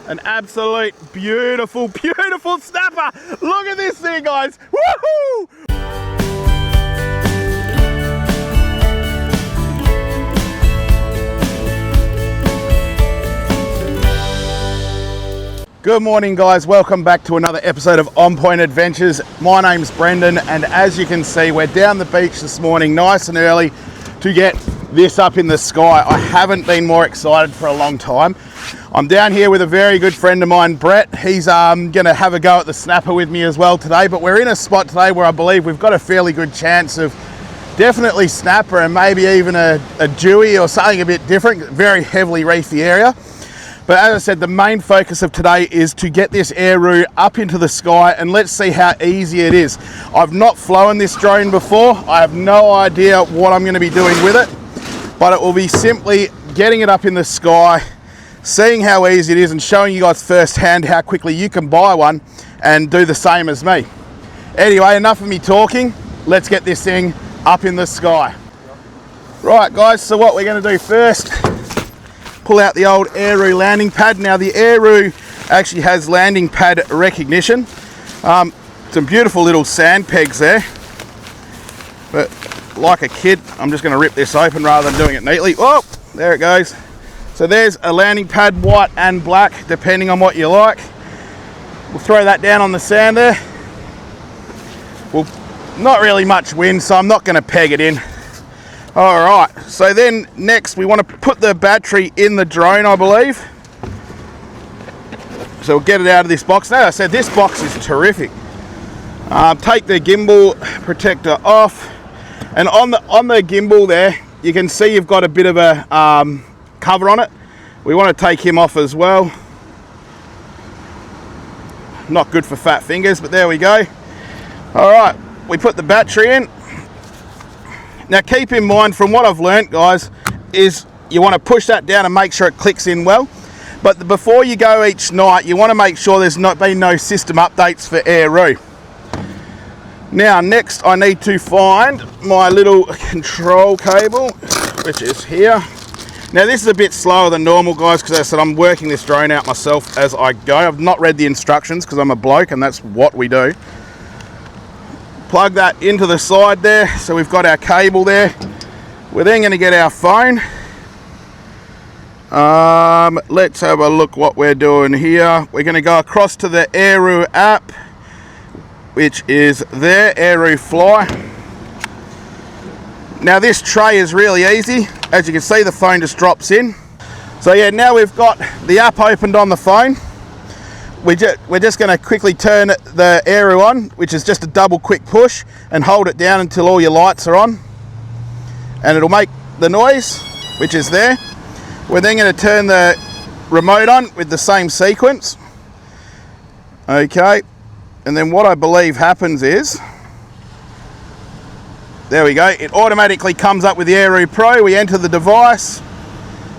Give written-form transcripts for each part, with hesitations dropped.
An absolute beautiful, beautiful snapper. Look at this thing, guys. Woohoo! Good morning, guys. Welcome back to another episode of On Point Adventures. My name's Brendan, and as you can see, we're down the beach this morning nice and early to get this up in the sky. I haven't been more excited for a long time. I'm down here with a very good friend of mine, Brett. He's going to have a go at the snapper with me as well today, but we're in a spot today where I believe we've got a fairly good chance of definitely snapper and maybe even a dewy or something a bit different. Very heavily reefy area. But as I said, the main focus of today is to get this Aeroo up into the sky, and let's see how easy it is. I've not flown this drone before. I have no idea what I'm going to be doing with it, but it will be simply getting it up in the sky, seeing how easy it is, and showing you guys firsthand how quickly you can buy one and do the same as me. Anyway, enough of me talking. Let's get this thing up in the sky. Right, guys, so what we're going to do first, pull out the old Aeroo landing pad. Now the Aeroo actually has landing pad recognition. Some beautiful little sand pegs there. But like a kid, I'm just going to rip this open rather than doing it neatly. Oh, there it goes. So there's a landing pad, white and black, depending on what you like. We'll throw that down on the sand there. Well, not really much wind, so I'm not going to peg it in. All right, so then next we want to put the battery in the drone, I believe. So we'll get it out of this box. Now, I said this box is terrific. Take the gimbal protector off, and on the gimbal there, you can see you've got a bit of a cover on it. We want to take him off as well. Not good for fat fingers, but there we go. All right, we put the battery in. Now keep in mind, from what I've learnt, guys, is you want to push that down and make sure it clicks in well. But before you go each night, you want to make sure there's not been no system updates for Aeroo. Now next I need to find my little control cable, which is here. Now this is a bit slower than normal, guys, because as I said, I'm working this drone out myself as I go. I've not read the instructions because I'm a bloke and that's what we do. Plug that into the side there, so we've got our cable there. We're then going to get our phone. Let's have a look what we're doing here. We're going to go across to the Aeroo app, which is there, Aeroo Fly. Now this tray is really easy. As you can see, the phone just drops in. So yeah, now we've got the app opened on the phone. We're just going to quickly turn the Aeroo on, which is just a double quick push, and hold it down until all your lights are on. And it'll make the noise, which is there. We're then going to turn the remote on with the same sequence. Okay, and then what I believe happens is, there we go, it automatically comes up with the Aeroo Pro. We enter the device,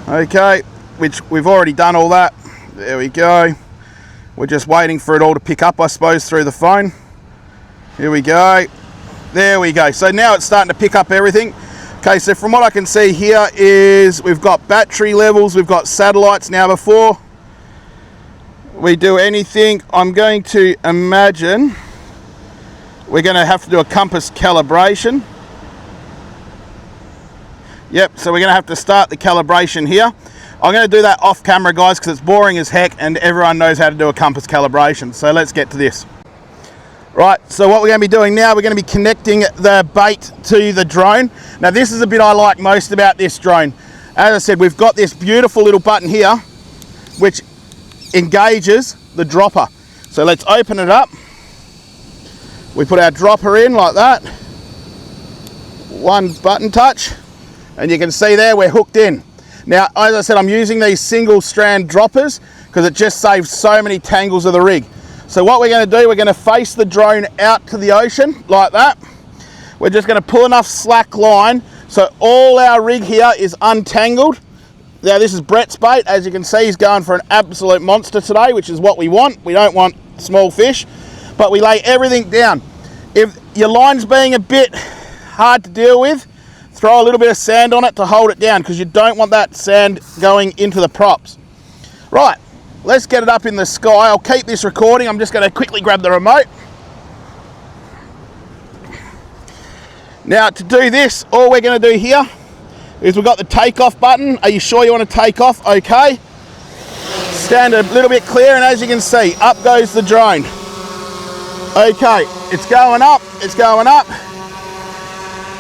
okay, which we've already done all that. There we go. We're just waiting for it all to pick up, I suppose, through the phone. Here we go. There we go. So now it's starting to pick up everything. Okay, so from what I can see here is we've got battery levels, we've got satellites. Now before we do anything, I'm going to imagine we're going to have to do a compass calibration. Yep, so we're going to have to start the calibration here. I'm going to do that off camera, guys, because it's boring as heck and everyone knows how to do a compass calibration. So let's get to this. Right, so what we're going to be doing now, we're going to be connecting the bait to the drone. Now this is the bit I like most about this drone. As I said, we've got this beautiful little button here, which engages the dropper. So let's open it up. We put our dropper in like that. One button touch, and you can see there we're hooked in. Now, as I said, I'm using these single strand droppers because it just saves so many tangles of the rig. So what we're going to do, we're going to face the drone out to the ocean like that. We're just going to pull enough slack line so all our rig here is untangled. Now this is Brett's bait. As you can see, he's going for an absolute monster today, which is what we want. We don't want small fish, but we lay everything down. If your line's being a bit hard to deal with, throw a little bit of sand on it to hold it down, because you don't want that sand going into the props. Right, let's get it up in the sky. I'll keep this recording. I'm just going to quickly grab the remote. Now to do this, all we're going to do here is we've got the takeoff button. Are you sure you want to take off? Okay. Stand a little bit clear, and as you can see, up goes the drone. Okay, it's going up, it's going up.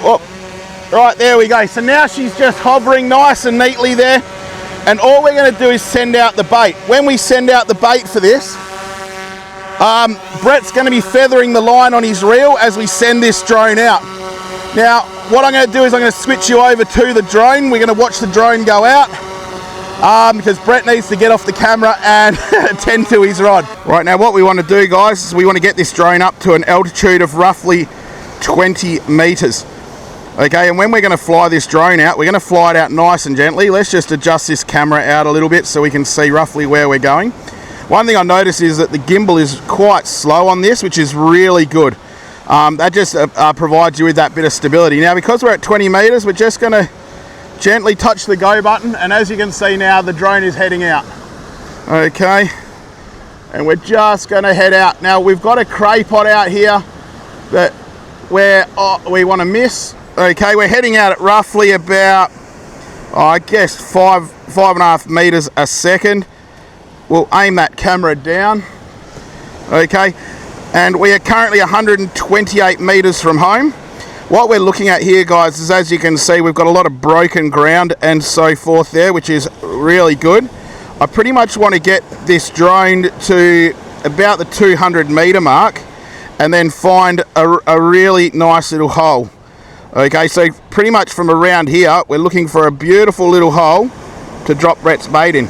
Oh, right, there we go. So now she's just hovering nice and neatly there. And all we're going to do is send out the bait. When we send out the bait for this, Brett's going to be feathering the line on his reel as we send this drone out. Now, what I'm going to do is I'm going to switch you over to the drone. We're going to watch the drone go out because Brett needs to get off the camera and attend to his rod. Right, now what we want to do, guys, is we want to get this drone up to an altitude of roughly 20 meters. Okay, and when we're going to fly this drone out, we're going to fly it out nice and gently. Let's just adjust this camera out a little bit so we can see roughly where we're going. One thing I noticed is that the gimbal is quite slow on this, which is really good. That just provides you with that bit of stability. Now, because we're at 20 meters, we're just going to gently touch the go button, and as you can see now, the drone is heading out. Okay, and we're just going to head out. Now, we've got a cray pot out here that we want to miss. Okay, we're heading out at roughly about, I guess, five and a half meters a second. We'll aim that camera down. Okay, and we are currently 128 meters from home. What we're looking at here, guys, is, as you can see, we've got a lot of broken ground and so forth there, which is really good. I pretty much want to get this drone to about the 200 meter mark and then find a really nice little hole. Okay, so pretty much from around here, we're looking for a beautiful little hole to drop Brett's bait in.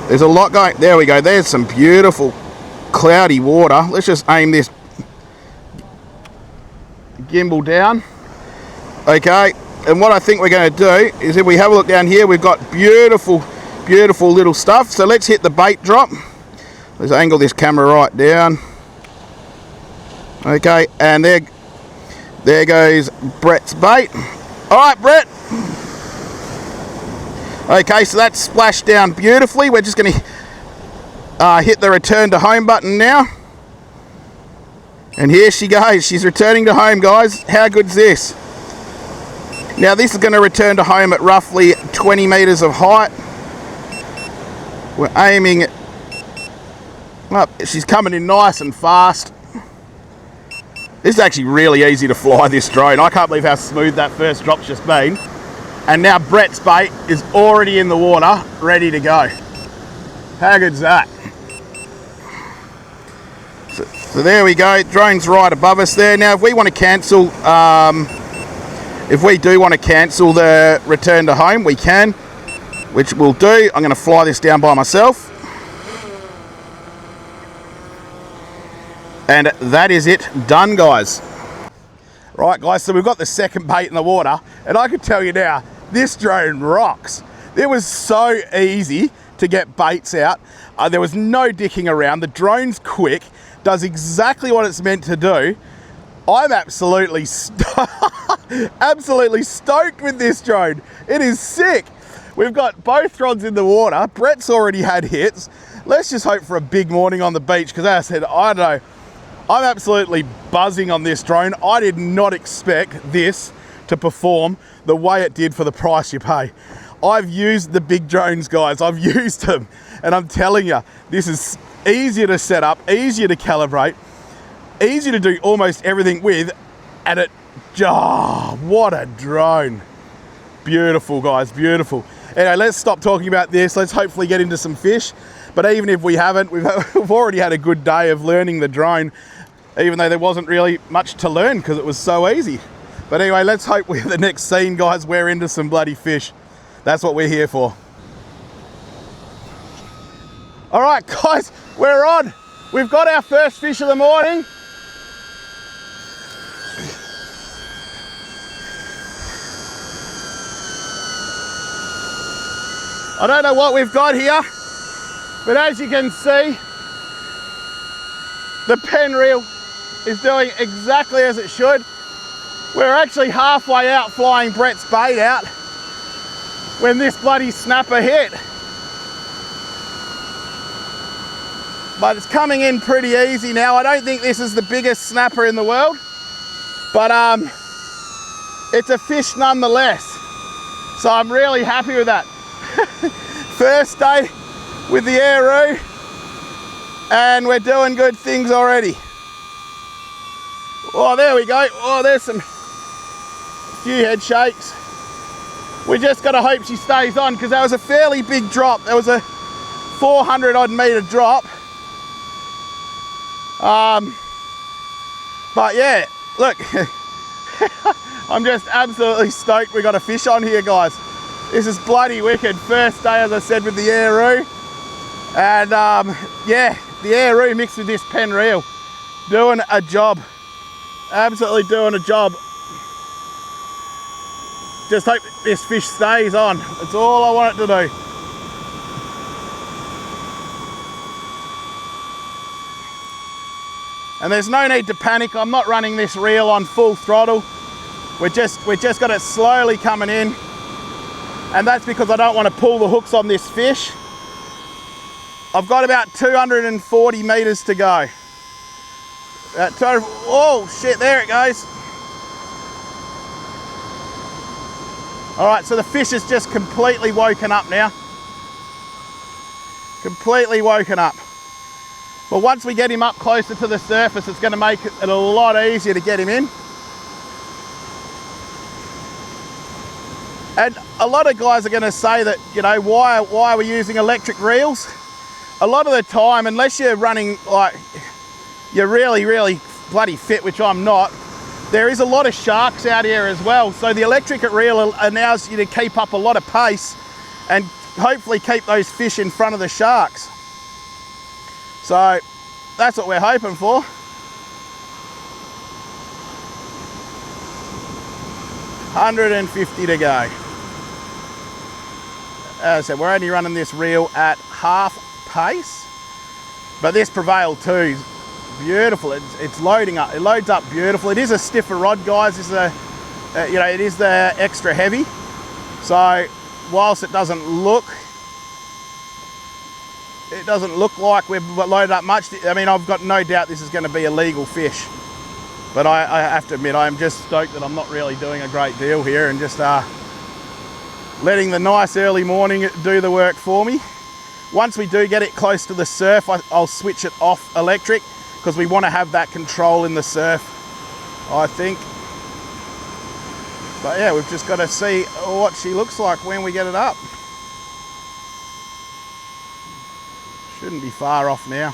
There's a lot going, there we go, there's some beautiful cloudy water. Let's just aim this gimbal down. Okay, and what I think we're going to do is, if we have a look down here, we've got beautiful little stuff. So let's hit the bait drop. Let's angle this camera right down. Okay, and there goes Brett's bait. All right, Brett. Okay, so that's splashed down beautifully. We're just going to hit the return to home button now. And here she goes. She's returning to home, guys. How good's this? Now, this is going to return to home at roughly 20 meters of height. We're aiming up. She's coming in nice and fast. This is actually really easy to fly, this drone. I can't believe how smooth that first drop's just been. And now Brett's bait is already in the water, ready to go. How good's that? So there we go, drone's right above us there. Now, if we want to cancel, if we do want to cancel the return to home, we can, which we'll do. I'm going to fly this down by myself. And that is it, done, guys. Right, guys, so we've got the second bait in the water, and I can tell you now, this drone rocks. It was so easy to get baits out. There was no dicking around. The drone's quick, does exactly what it's meant to do. I'm absolutely absolutely stoked with this drone. It is sick. We've got both rods in the water. Brett's already had hits. Let's just hope for a big morning on the beach, because as I said, I don't know, I'm absolutely buzzing on this drone. I did not expect this to perform the way it did for the price you pay. I've used the big drones, guys. I've used them, and I'm telling you, this is easier to set up, easier to calibrate, easier to do almost everything with, and what a drone. Beautiful, guys, beautiful. Anyway, let's stop talking about this. Let's hopefully get into some fish. But even if we haven't, we've already had a good day of learning the drone, even though there wasn't really much to learn because it was so easy. But anyway, let's hope with the next scene, guys, we're into some bloody fish. That's what we're here for. All right, guys, we're on. We've got our first fish of the morning. I don't know what we've got here, but as you can see, the pen reel is doing exactly as it should. We're actually halfway out flying Brett's bait out when this bloody snapper hit. but it's coming in pretty easy now. I don't think this is the biggest snapper in the world, but it's a fish nonetheless. So I'm really happy with that. First day with the Aeroo, and we're doing good things already. Oh, there we go. Oh, there's some few head shakes. We just got to hope she stays on, because that was a fairly big drop. There was a 400 odd meter drop. But yeah, look, I'm just absolutely stoked we got a fish on here, guys. This is bloody wicked. First day, as I said, with the Aeroo. And yeah, the Aeroo mixed with this Penn reel. Doing a job. Absolutely doing a job. Just hope this fish stays on. That's all I want it to do. And there's no need to panic. I'm not running this reel on full throttle. We're just got it slowly coming in. And that's because I don't want to pull the hooks on this fish. I've got about 240 meters to go. Oh shit, there it goes. All right, so the fish has just completely woken up now. Completely woken up. But once we get him up closer to the surface, it's going to make it a lot easier to get him in. And a lot of guys are going to say that, you know, why are we using electric reels? A lot of the time, unless you're running like, you're really bloody fit, which I'm not, there is a lot of sharks out here as well. So the electric reel allows you to keep up a lot of pace and hopefully keep those fish in front of the sharks. So that's what we're hoping for. $150 to go. As I said, we're only running this reel at half pace, but this Prevail 2 is beautiful. It's loading up. It loads up beautiful. It is a stiffer rod, guys. This is a, you know, it is the extra heavy. So whilst it doesn't look like we've loaded up much. I mean, I've got no doubt this is going to be a legal fish. But I have to admit, I'm just stoked that I'm not really doing a great deal here and just letting the nice early morning do the work for me. Once we do get it close to the surf, I'll switch it off electric, because we want to have that control in the surf, I think. But yeah, we've just got to see what she looks like when we get it up. Shouldn't be far off now.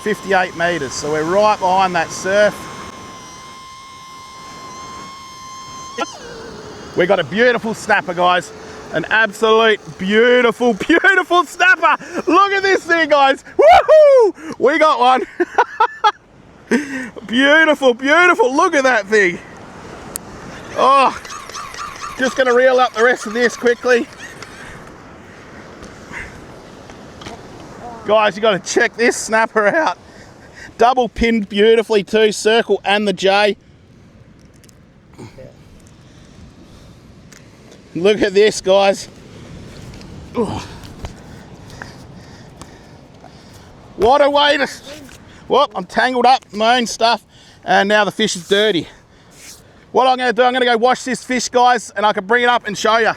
58 meters, so we're right behind that surf. We got a beautiful snapper, guys. An absolute beautiful snapper. Look at this thing, guys. Woohoo! We got one. Beautiful. Look at that thing. Oh, just gonna reel up the rest of this quickly. Guys, you gotta check this snapper out. Double pinned beautifully too, circle and the J. Look at this, guys. Ugh. What a way to... Well, I'm tangled up in my own stuff, and now the fish is dirty. What I'm going to do, I'm going to go wash this fish, guys, and I can bring it up and show you.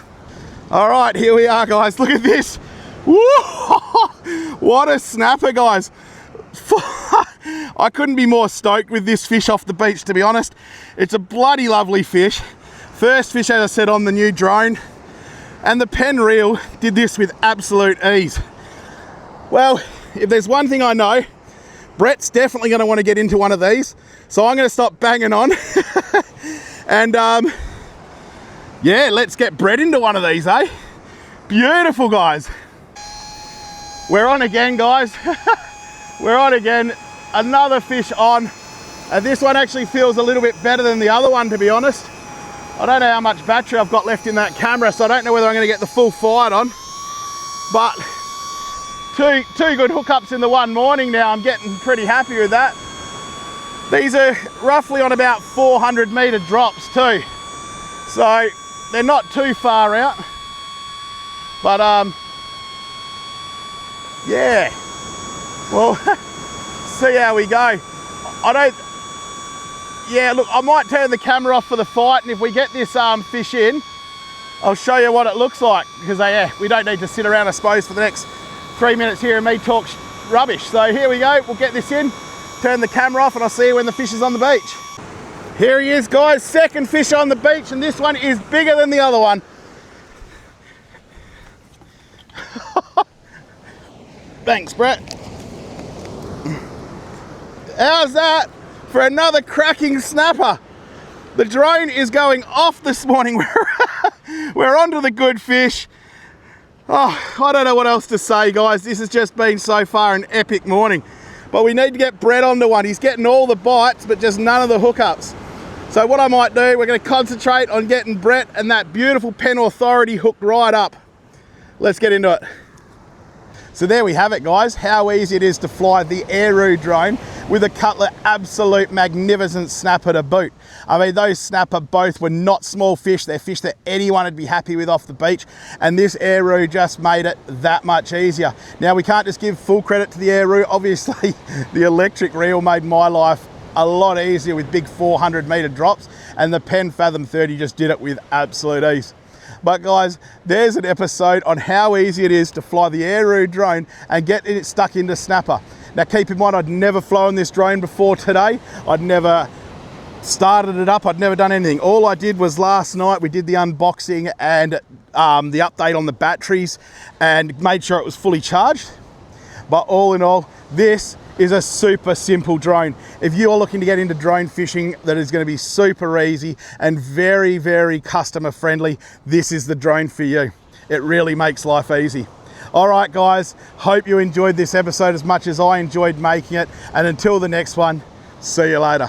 All right, here we are, guys. Look at this. Whoa! What a snapper, guys. I couldn't be more stoked with this fish off the beach, to be honest. It's a bloody lovely fish. First fish, as I said, on the new drone, and the Penn reel did this with absolute ease. Well, if there's one thing I know, Brett's definitely going to want to get into one of these, so I'm going to stop banging on. And yeah, let's get Brett into one of these, eh? Beautiful, guys. We're on again, guys. We're on again. Another fish on, and this one actually feels a little bit better than the other one, to be honest. I don't know how much battery I've got left in that camera, so I don't know whether I'm going to get the full fight on. But two good hookups in the one morning now. I'm getting pretty happy with that. These are roughly on about 400 meter drops too. So they're not too far out. But yeah, Well, see how we go. Yeah, look, I might turn the camera off for the fight, and if we get this fish in, I'll show you what it looks like, because yeah, we don't need to sit around, I suppose, for the next 3 minutes here and me talk rubbish. So here we go, we'll get this in, turn the camera off, and I'll see you when the fish is on the beach. Here he is, guys, second fish on the beach, and this one is bigger than the other one. Thanks, Brett. How's that for another cracking snapper? The drone is going off this morning. We're onto the good fish. Oh, I don't know what else to say, guys. This has just been so far an epic morning. But we need to get Brett onto one. He's getting all the bites, but just none of the hookups. So what I might do, we're going to concentrate on getting Brett and that beautiful Penn Authority hooked right up. Let's get into it. So there we have it, guys, how easy it is to fly the Aeroo drone with a Cutler absolute magnificent snapper to boot. I mean, those snapper both were not small fish. They're fish that anyone would be happy with off the beach, and this Aeroo just made it that much easier. Now, we can't just give full credit to the Aeroo. Obviously, the electric reel made my life a lot easier with big 400-meter drops, and the Penn Fathom 30 just did it with absolute ease. But guys, there's an episode on how easy it is to fly the Aeroo drone and get it stuck into snapper. Now keep in mind, I'd never flown this drone before today. I'd never started it up, I'd never done anything. All I did was last night, we did the unboxing and the update on the batteries and made sure it was fully charged. But all in all, this is a super simple drone. If you are looking to get into drone fishing that is going to be super easy and very, very customer friendly, this is the drone for you. It really makes life easy. All right, guys, hope you enjoyed this episode as much as I enjoyed making it. And until the next one, see you later.